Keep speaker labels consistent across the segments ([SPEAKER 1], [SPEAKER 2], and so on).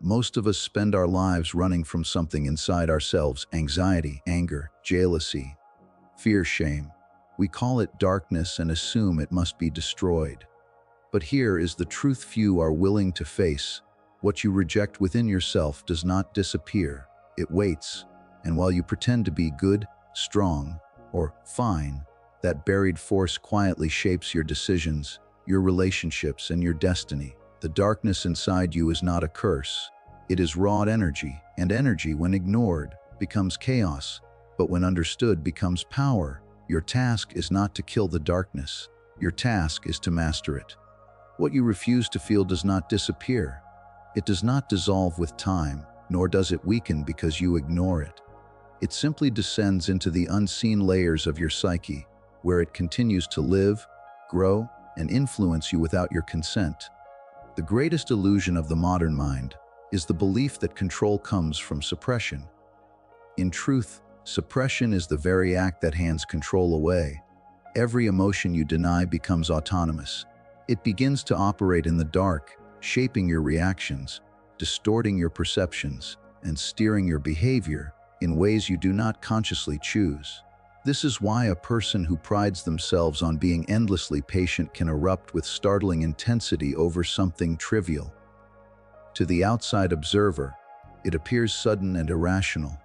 [SPEAKER 1] Most of us spend our lives running from something inside ourselves: anxiety, anger, jealousy, fear, shame. We call it darkness and assume it must be destroyed. But here is the truth few are willing to face. What you reject within yourself does not disappear. It waits, and while you pretend to be good, strong, or fine, that buried force quietly shapes your decisions, your relationships, and your destiny. The darkness inside you is not a curse. It is raw energy, and energy, when ignored, becomes chaos, but when understood, becomes power. Your task is not to kill the darkness. Your task is to master it. What you refuse to feel does not disappear. It does not dissolve with time, nor does it weaken because you ignore it. It simply descends into the unseen layers of your psyche, where it continues to live, grow, and influence you without your consent. The greatest illusion of the modern mind is the belief that control comes from suppression. In truth, suppression is the very act that hands control away. Every emotion you deny becomes autonomous. It begins to operate in the dark, shaping your reactions, distorting your perceptions, and steering your behavior in ways you do not consciously choose. This is why a person who prides themselves on being endlessly patient can erupt with startling intensity over something trivial. To the outside observer, it appears sudden and irrational,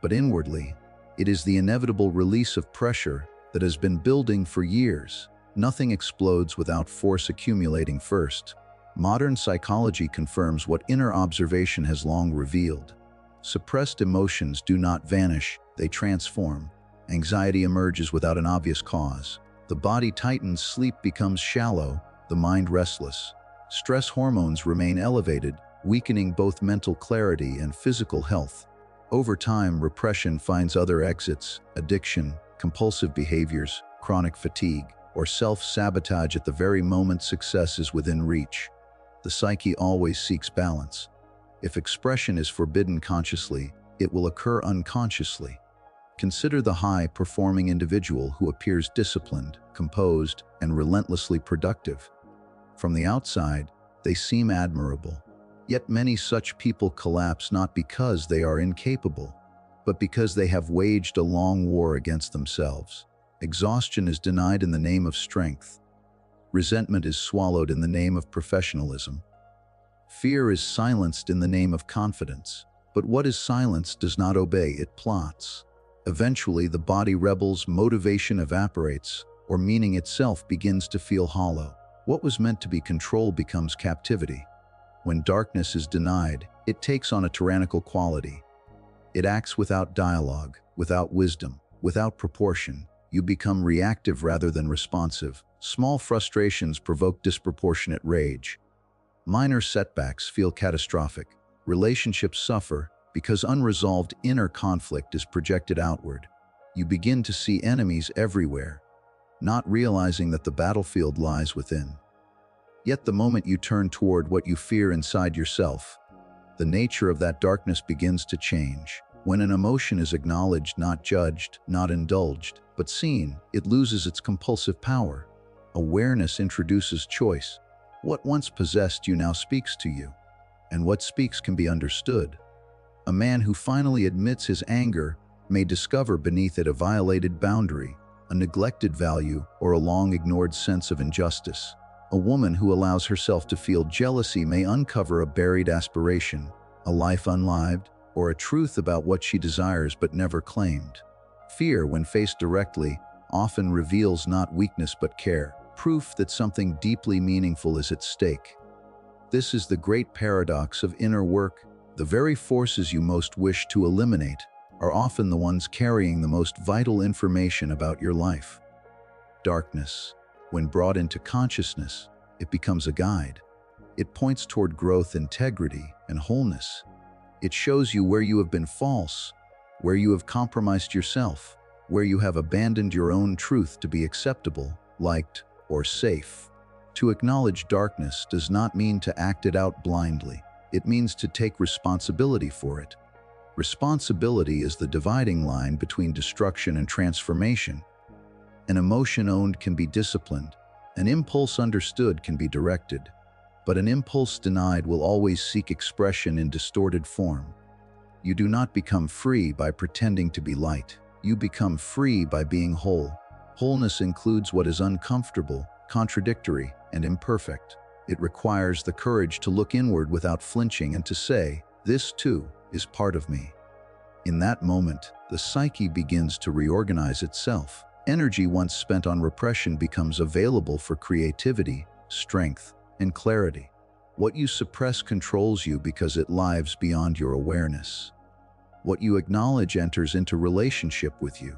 [SPEAKER 1] but inwardly, it is the inevitable release of pressure that has been building for years. Nothing explodes without force accumulating first. Modern psychology confirms what inner observation has long revealed. Suppressed emotions do not vanish, they transform. Anxiety emerges without an obvious cause. The body tightens, sleep becomes shallow, the mind restless. Stress hormones remain elevated, weakening both mental clarity and physical health. Over time, repression finds other exits: addiction, compulsive behaviors, chronic fatigue, or self-sabotage at the very moment success is within reach. The psyche always seeks balance. If expression is forbidden consciously, it will occur unconsciously. Consider the high-performing individual who appears disciplined, composed, and relentlessly productive. From the outside, they seem admirable. Yet many such people collapse not because they are incapable, but because they have waged a long war against themselves. Exhaustion is denied in the name of strength. Resentment is swallowed in the name of professionalism. Fear is silenced in the name of confidence. But what is silenced does not obey, it plots. Eventually, the body rebels, motivation evaporates, or meaning itself begins to feel hollow. What was meant to be control becomes captivity. When darkness is denied, it takes on a tyrannical quality. It acts without dialogue, without wisdom, without proportion. You become reactive rather than responsive. Small frustrations provoke disproportionate rage. Minor setbacks feel catastrophic. Relationships suffer because unresolved inner conflict is projected outward. You begin to see enemies everywhere, not realizing that the battlefield lies within. Yet the moment you turn toward what you fear inside yourself, the nature of that darkness begins to change. When an emotion is acknowledged, not judged, not indulged, but seen, it loses its compulsive power. Awareness introduces choice. What once possessed you now speaks to you, and what speaks can be understood. A man who finally admits his anger may discover beneath it a violated boundary, a neglected value, or a long-ignored sense of injustice. A woman who allows herself to feel jealousy may uncover a buried aspiration, a life unlived, or a truth about what she desires but never claimed. Fear, when faced directly, often reveals not weakness but care, proof that something deeply meaningful is at stake. This is the great paradox of inner work. The very forces you most wish to eliminate are often the ones carrying the most vital information about your life. Darkness, when brought into consciousness, it becomes a guide. It points toward growth, integrity, and wholeness. It shows you where you have been false, where you have compromised yourself, where you have abandoned your own truth to be acceptable, liked, or safe. To acknowledge darkness does not mean to act it out blindly. It means to take responsibility for it. Responsibility is the dividing line between destruction and transformation. An emotion owned can be disciplined. An impulse understood can be directed. But an impulse denied will always seek expression in distorted form. You do not become free by pretending to be light. You become free by being whole. Wholeness includes what is uncomfortable, contradictory, and imperfect. It requires the courage to look inward without flinching and to say, "This too is part of me." In that moment, the psyche begins to reorganize itself. Energy once spent on repression becomes available for creativity, strength, and clarity. What you suppress controls you because it lives beyond your awareness. What you acknowledge enters into relationship with you.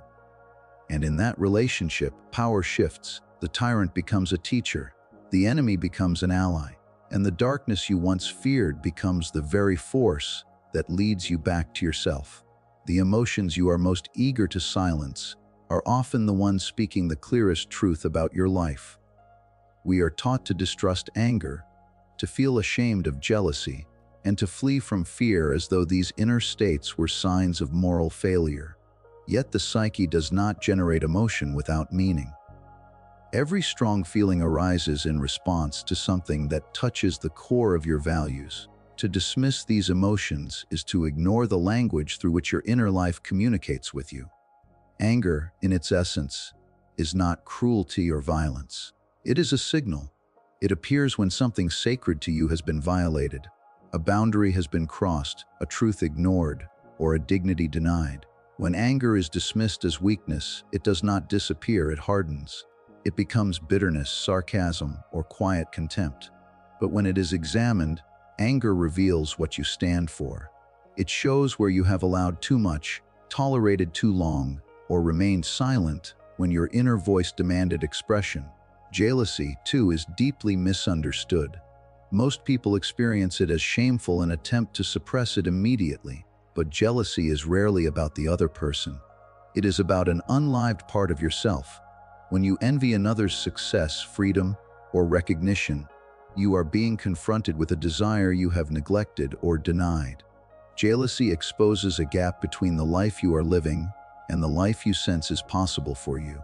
[SPEAKER 1] And in that relationship, power shifts. The tyrant becomes a teacher, the enemy becomes an ally, and the darkness you once feared becomes the very force that leads you back to yourself. The emotions you are most eager to silence are often the ones speaking the clearest truth about your life. We are taught to distrust anger, to feel ashamed of jealousy, and to flee from fear as though these inner states were signs of moral failure. Yet the psyche does not generate emotion without meaning. Every strong feeling arises in response to something that touches the core of your values. To dismiss these emotions is to ignore the language through which your inner life communicates with you. Anger, in its essence, is not cruelty or violence. It is a signal. It appears when something sacred to you has been violated, a boundary has been crossed, a truth ignored, or a dignity denied. When anger is dismissed as weakness, it does not disappear, it hardens. It becomes bitterness, sarcasm, or quiet contempt. But when it is examined, anger reveals what you stand for. It shows where you have allowed too much, tolerated too long, or remained silent when your inner voice demanded expression. Jealousy, too, is deeply misunderstood. Most people experience it as shameful and attempt to suppress it immediately, but jealousy is rarely about the other person. It is about an unlived part of yourself. When you envy another's success, freedom, or recognition, you are being confronted with a desire you have neglected or denied. Jealousy exposes a gap between the life you are living and the life you sense is possible for you.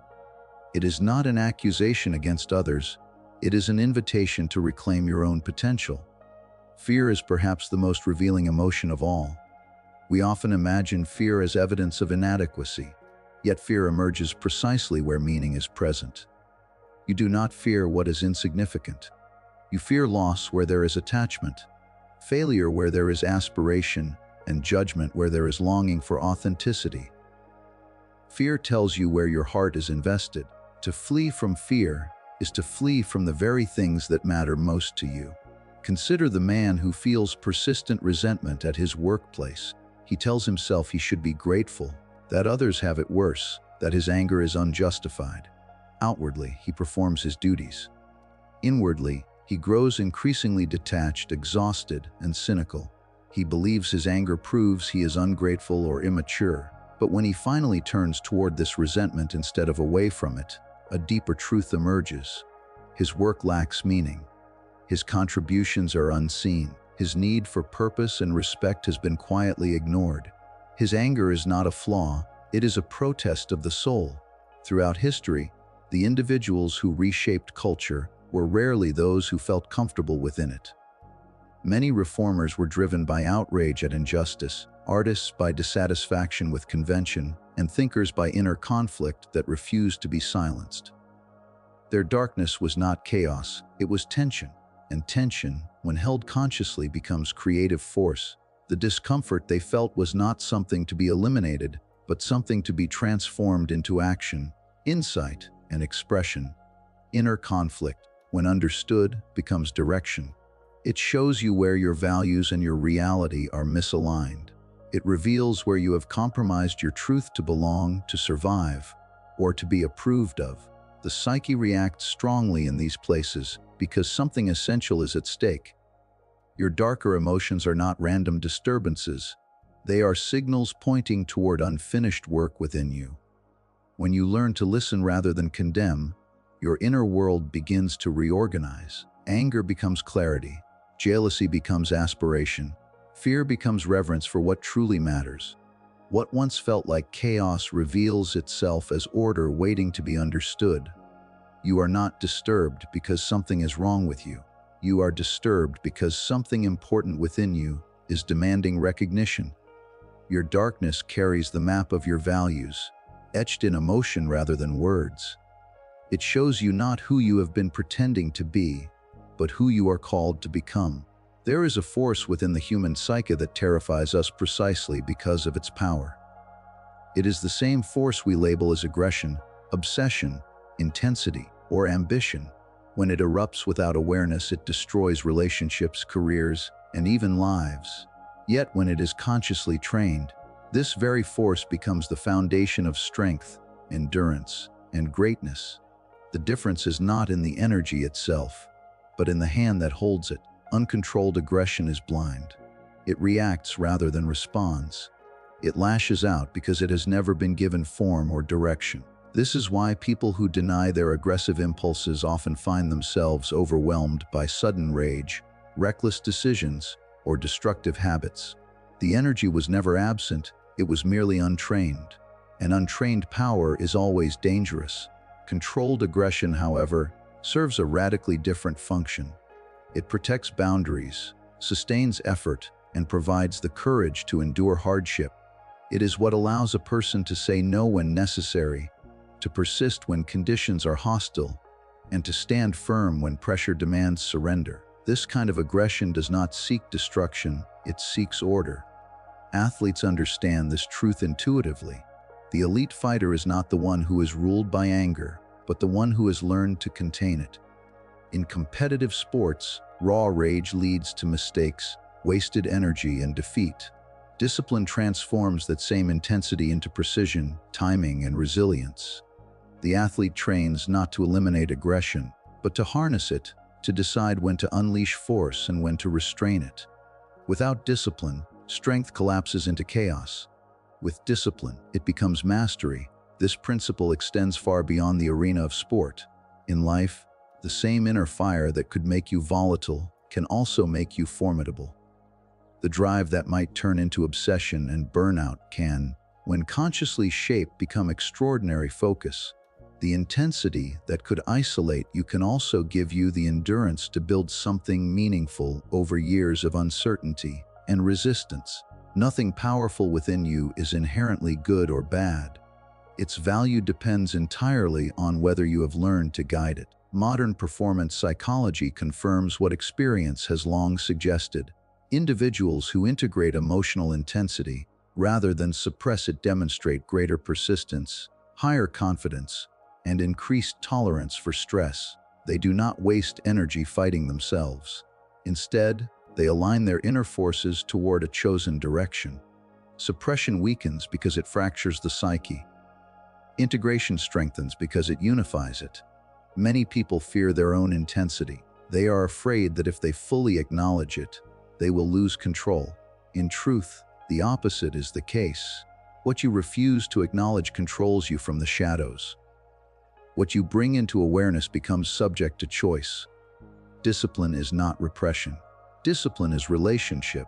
[SPEAKER 1] It is not an accusation against others, it is an invitation to reclaim your own potential. Fear is perhaps the most revealing emotion of all. We often imagine fear as evidence of inadequacy, yet fear emerges precisely where meaning is present. You do not fear what is insignificant. You fear loss where there is attachment, failure where there is aspiration, and judgment where there is longing for authenticity. Fear tells you where your heart is invested. To flee from fear is to flee from the very things that matter most to you. Consider the man who feels persistent resentment at his workplace. He tells himself he should be grateful, that others have it worse, that his anger is unjustified. Outwardly, he performs his duties. Inwardly, he grows increasingly detached, exhausted, and cynical. He believes his anger proves he is ungrateful or immature. But when he finally turns toward this resentment instead of away from it, a deeper truth emerges. His work lacks meaning. His contributions are unseen. His need for purpose and respect has been quietly ignored. His anger is not a flaw, it is a protest of the soul. Throughout history, the individuals who reshaped culture were rarely those who felt comfortable within it. Many reformers were driven by outrage at injustice, artists by dissatisfaction with convention, and thinkers by inner conflict that refused to be silenced. Their darkness was not chaos, it was tension, and tension, when held consciously, becomes creative force. The discomfort they felt was not something to be eliminated, but something to be transformed into action, insight, and expression. Inner conflict, when understood, becomes direction. It shows you where your values and your reality are misaligned. It reveals where you have compromised your truth to belong, to survive, or to be approved of. The psyche reacts strongly in these places because something essential is at stake. Your darker emotions are not random disturbances. They are signals pointing toward unfinished work within you. When you learn to listen rather than condemn, your inner world begins to reorganize. Anger becomes clarity. Jealousy becomes aspiration. Fear becomes reverence for what truly matters. What once felt like chaos reveals itself as order waiting to be understood. You are not disturbed because something is wrong with you. You are disturbed because something important within you is demanding recognition. Your darkness carries the map of your values, etched in emotion rather than words. It shows you not who you have been pretending to be, but who you are called to become. There is a force within the human psyche that terrifies us precisely because of its power. It is the same force we label as aggression, obsession, intensity, or ambition. When it erupts without awareness, it destroys relationships, careers, and even lives. Yet when it is consciously trained, this very force becomes the foundation of strength, endurance, and greatness. The difference is not in the energy itself, but in the hand that holds it. Uncontrolled aggression is blind. It reacts rather than responds. It lashes out because it has never been given form or direction. This is why people who deny their aggressive impulses often find themselves overwhelmed by sudden rage, reckless decisions, or destructive habits. The energy was never absent, it was merely untrained. And untrained power is always dangerous. Controlled aggression, however, serves a radically different function. It protects boundaries, sustains effort, and provides the courage to endure hardship. It is what allows a person to say no when necessary, to persist when conditions are hostile, and to stand firm when pressure demands surrender. This kind of aggression does not seek destruction, it seeks order. Athletes understand this truth intuitively. The elite fighter is not the one who is ruled by anger, but the one who has learned to contain it. In competitive sports, raw rage leads to mistakes, wasted energy, and defeat. Discipline transforms that same intensity into precision, timing, and resilience. The athlete trains not to eliminate aggression, but to harness it, to decide when to unleash force and when to restrain it. Without discipline, strength collapses into chaos. With discipline, it becomes mastery. This principle extends far beyond the arena of sport. In life, the same inner fire that could make you volatile can also make you formidable. The drive that might turn into obsession and burnout can, when consciously shaped, become extraordinary focus. The intensity that could isolate you can also give you the endurance to build something meaningful over years of uncertainty and resistance. Nothing powerful within you is inherently good or bad. Its value depends entirely on whether you have learned to guide it. Modern performance psychology confirms what experience has long suggested. Individuals who integrate emotional intensity rather than suppress it demonstrate greater persistence, higher confidence, and increased tolerance for stress. They do not waste energy fighting themselves. Instead, they align their inner forces toward a chosen direction. Suppression weakens because it fractures the psyche. Integration strengthens because it unifies it. Many people fear their own intensity. They are afraid that if they fully acknowledge it, they will lose control. In truth, the opposite is the case. What you refuse to acknowledge controls you from the shadows. What you bring into awareness becomes subject to choice. Discipline is not repression. Discipline is relationship.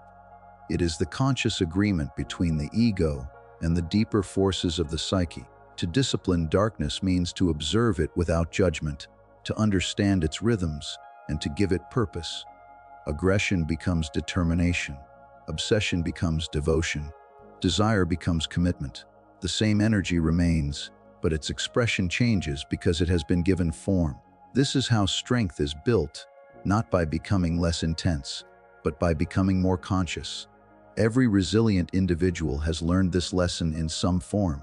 [SPEAKER 1] It is the conscious agreement between the ego and the deeper forces of the psyche. To discipline darkness means to observe it without judgment, to understand its rhythms, and to give it purpose. Aggression becomes determination. Obsession becomes devotion. Desire becomes commitment. The same energy remains, but its expression changes because it has been given form. This is how strength is built, not by becoming less intense, but by becoming more conscious. Every resilient individual has learned this lesson in some form.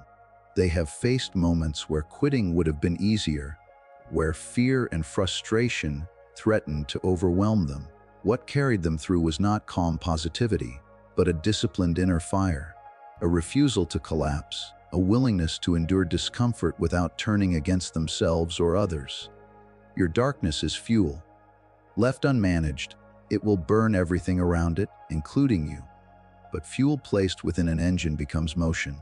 [SPEAKER 1] They have faced moments where quitting would have been easier, where fear and frustration threatened to overwhelm them. What carried them through was not calm positivity, but a disciplined inner fire, a refusal to collapse, a willingness to endure discomfort without turning against themselves or others. Your darkness is fuel. Left unmanaged, it will burn everything around it, including you. But fuel placed within an engine becomes motion.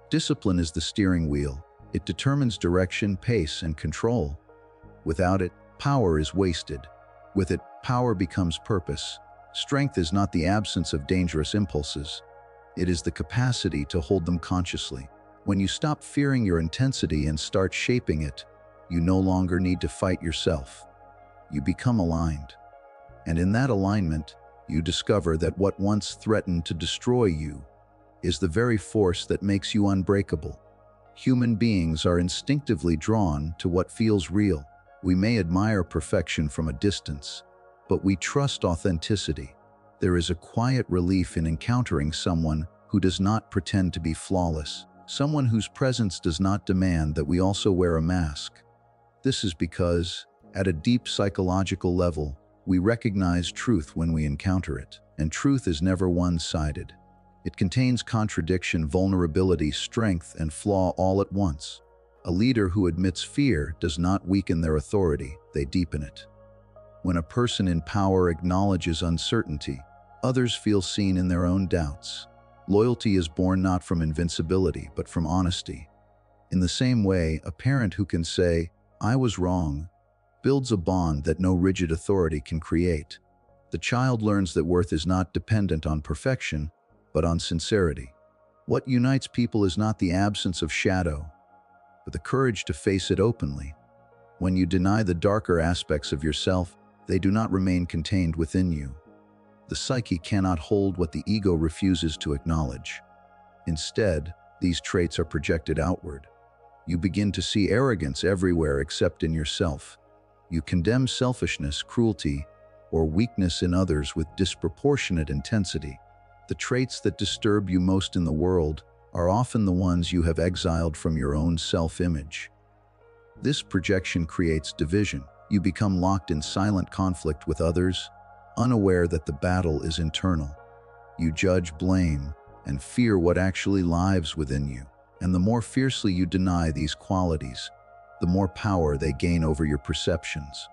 [SPEAKER 1] Discipline is the steering wheel. It determines direction, pace, and control. Without it, power is wasted. With it, power becomes purpose. Strength is not the absence of dangerous impulses. It is the capacity to hold them consciously. When you stop fearing your intensity and start shaping it, you no longer need to fight yourself. You become aligned. And in that alignment, you discover that what once threatened to destroy you is the very force that makes you unbreakable. Human beings are instinctively drawn to what feels real. We may admire perfection from a distance, but we trust authenticity. There is a quiet relief in encountering someone who does not pretend to be flawless, someone whose presence does not demand that we also wear a mask. This is because, at a deep psychological level, we recognize truth when we encounter it, and truth is never one-sided. It contains contradiction, vulnerability, strength, and flaw all at once. A leader who admits fear does not weaken their authority, they deepen it. When a person in power acknowledges uncertainty, others feel seen in their own doubts. Loyalty is born not from invincibility, but from honesty. In the same way, a parent who can say, "I was wrong," builds a bond that no rigid authority can create. The child learns that worth is not dependent on perfection, but on sincerity. What unites people is not the absence of shadow, but the courage to face it openly. When you deny the darker aspects of yourself, they do not remain contained within you. The psyche cannot hold what the ego refuses to acknowledge. Instead, these traits are projected outward. You begin to see arrogance everywhere except in yourself. You condemn selfishness, cruelty, or weakness in others with disproportionate intensity. The traits that disturb you most in the world are often the ones you have exiled from your own self-image. This projection creates division. You become locked in silent conflict with others, unaware that the battle is internal. You judge, blame, and fear what actually lives within you. And the more fiercely you deny these qualities, the more power they gain over your perceptions.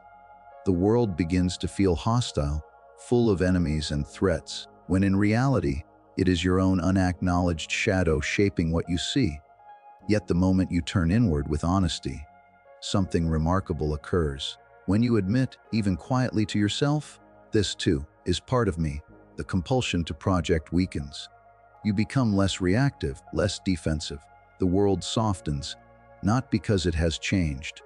[SPEAKER 1] The world begins to feel hostile, full of enemies and threats, when in reality, it is your own unacknowledged shadow shaping what you see. Yet the moment you turn inward with honesty, something remarkable occurs. When you admit, even quietly to yourself, "This too is part of me," the compulsion to project weakens. You become less reactive, less defensive. The world softens, not because it has changed,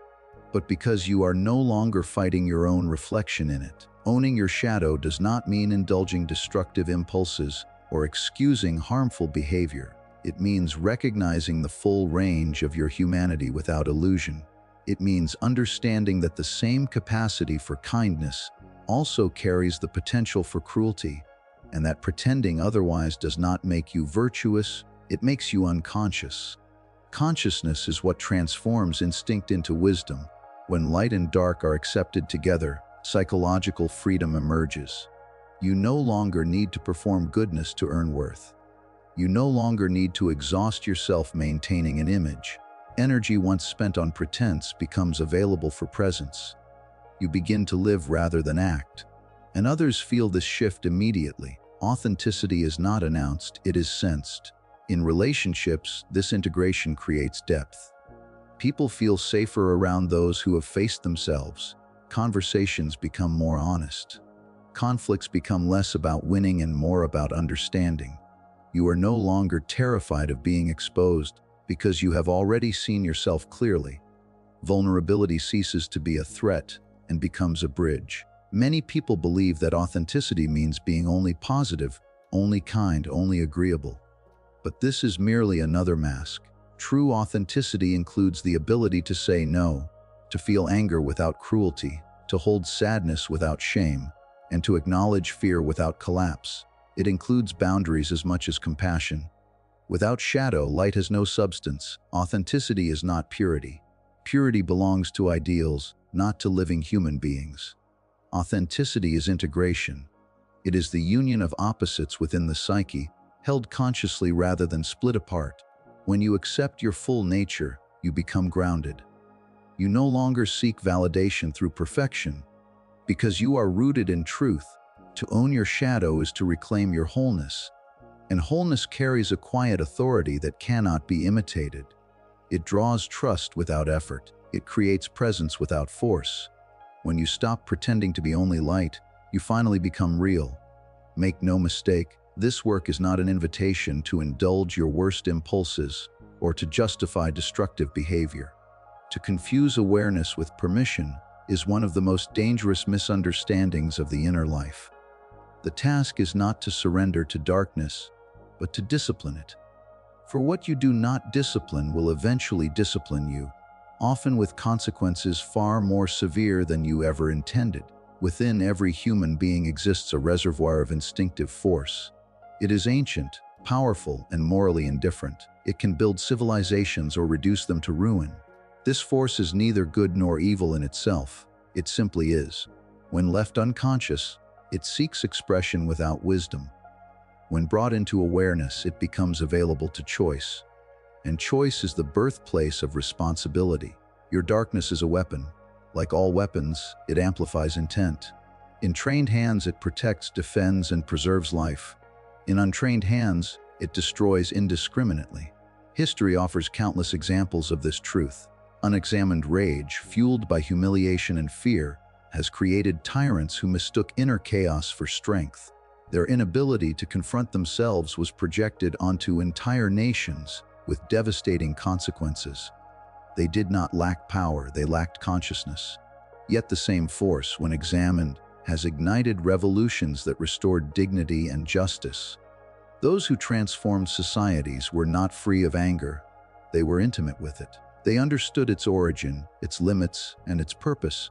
[SPEAKER 1] but because you are no longer fighting your own reflection in it. Owning your shadow does not mean indulging destructive impulses or excusing harmful behavior. It means recognizing the full range of your humanity without illusion. It means understanding that the same capacity for kindness also carries the potential for cruelty, and that pretending otherwise does not make you virtuous, it makes you unconscious. Consciousness is what transforms instinct into wisdom. When light and dark are accepted together, psychological freedom emerges. You no longer need to perform goodness to earn worth. You no longer need to exhaust yourself maintaining an image. Energy once spent on pretense becomes available for presence. You begin to live rather than act. And others feel this shift immediately. Authenticity is not announced, it is sensed. In relationships, this integration creates depth. People feel safer around those who have faced themselves. Conversations become more honest. Conflicts become less about winning and more about understanding. You are no longer terrified of being exposed because you have already seen yourself clearly. Vulnerability ceases to be a threat and becomes a bridge. Many people believe that authenticity means being only positive, only kind, only agreeable. But this is merely another mask. True authenticity includes the ability to say no, to feel anger without cruelty, to hold sadness without shame, and to acknowledge fear without collapse. It includes boundaries as much as compassion. Without shadow, light has no substance. Authenticity is not purity. Purity belongs to ideals, not to living human beings. Authenticity is integration. It is the union of opposites within the psyche, held consciously rather than split apart. When you accept your full nature, you become grounded. You no longer seek validation through perfection, because you are rooted in truth. To own your shadow is to reclaim your wholeness, and wholeness carries a quiet authority that cannot be imitated. It draws trust without effort. It creates presence without force. When you stop pretending to be only light, you finally become real. Make no mistake, this work is not an invitation to indulge your worst impulses or to justify destructive behavior. To confuse awareness with permission is one of the most dangerous misunderstandings of the inner life. The task is not to surrender to darkness, but to discipline it. For what you do not discipline will eventually discipline you, often with consequences far more severe than you ever intended. Within every human being exists a reservoir of instinctive force. It is ancient, powerful, and morally indifferent. It can build civilizations or reduce them to ruin. This force is neither good nor evil in itself. It simply is. When left unconscious, it seeks expression without wisdom. When brought into awareness, it becomes available to choice. And choice is the birthplace of responsibility. Your darkness is a weapon. Like all weapons, it amplifies intent. In trained hands, it protects, defends, and preserves life. In untrained hands, it destroys indiscriminately. History offers countless examples of this truth. Unexamined rage, fueled by humiliation and fear, has created tyrants who mistook inner chaos for strength. Their inability to confront themselves was projected onto entire nations with devastating consequences. They did not lack power, they lacked consciousness. Yet the same force, when examined, has ignited revolutions that restored dignity and justice. Those who transformed societies were not free of anger. They were intimate with it. They understood its origin, its limits, and its purpose.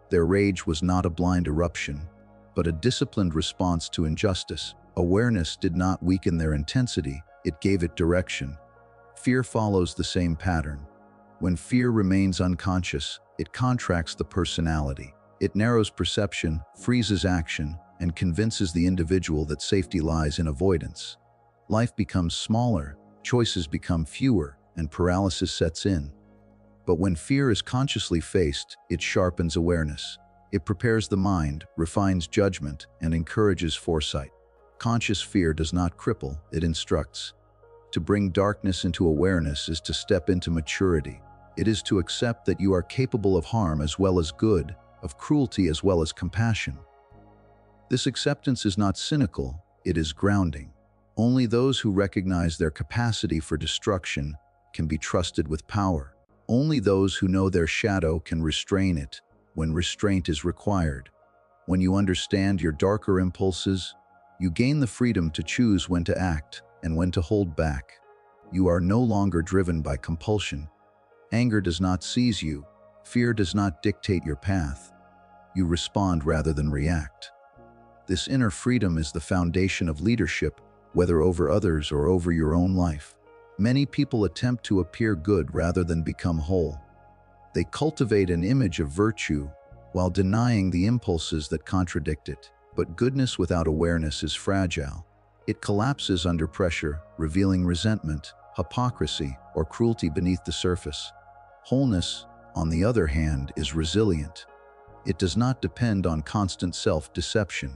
[SPEAKER 1] Their rage was not a blind eruption, but a disciplined response to injustice. Awareness did not weaken their intensity, it gave it direction. Fear follows the same pattern. When fear remains unconscious, it contracts the personality. It narrows perception, freezes action, and convinces the individual that safety lies in avoidance. Life becomes smaller, choices become fewer, and paralysis sets in. But when fear is consciously faced, it sharpens awareness. It prepares the mind, refines judgment, and encourages foresight. Conscious fear does not cripple, it instructs. To bring darkness into awareness is to step into maturity. It is to accept that you are capable of harm as well as good, of cruelty as well as compassion. This acceptance is not cynical, it is grounding. Only those who recognize their capacity for destruction can be trusted with power. Only those who know their shadow can restrain it when restraint is required. When you understand your darker impulses, you gain the freedom to choose when to act and when to hold back. You are no longer driven by compulsion. Anger does not seize you. Fear does not dictate your path. You respond rather than react. This inner freedom is the foundation of leadership, whether over others or over your own life. Many people attempt to appear good rather than become whole. They cultivate an image of virtue while denying the impulses that contradict it. But goodness without awareness is fragile. It collapses under pressure, revealing resentment, hypocrisy, or cruelty beneath the surface. Wholeness, on the other hand, is resilient. It does not depend on constant self-deception.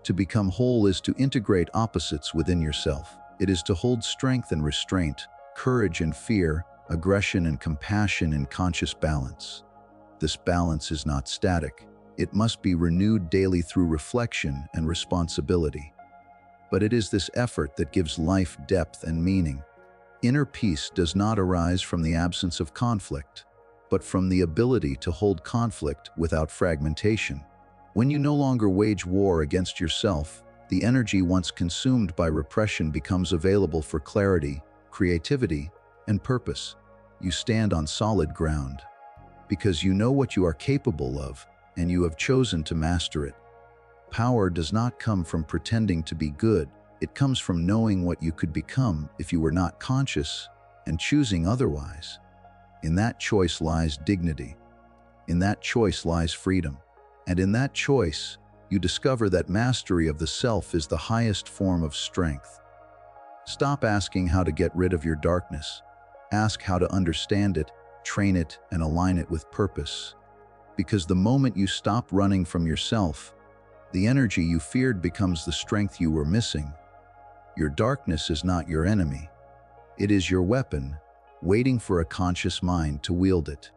[SPEAKER 1] To become whole is to integrate opposites within yourself. It is to hold strength and restraint, courage and fear, aggression and compassion in conscious balance. This balance is not static. It must be renewed daily through reflection and responsibility. But it is this effort that gives life depth and meaning. Inner peace does not arise from the absence of conflict, but from the ability to hold conflict without fragmentation. When you no longer wage war against yourself, the energy once consumed by repression becomes available for clarity, creativity, and purpose. You stand on solid ground because you know what you are capable of and you have chosen to master it. Power does not come from pretending to be good. It comes from knowing what you could become if you were not conscious and choosing otherwise. In that choice lies dignity. In that choice lies freedom. And in that choice, you discover that mastery of the self is the highest form of strength. Stop asking how to get rid of your darkness. Ask how to understand it, train it, and align it with purpose. Because the moment you stop running from yourself, the energy you feared becomes the strength you were missing. Your darkness is not your enemy. It is your weapon, waiting for a conscious mind to wield it.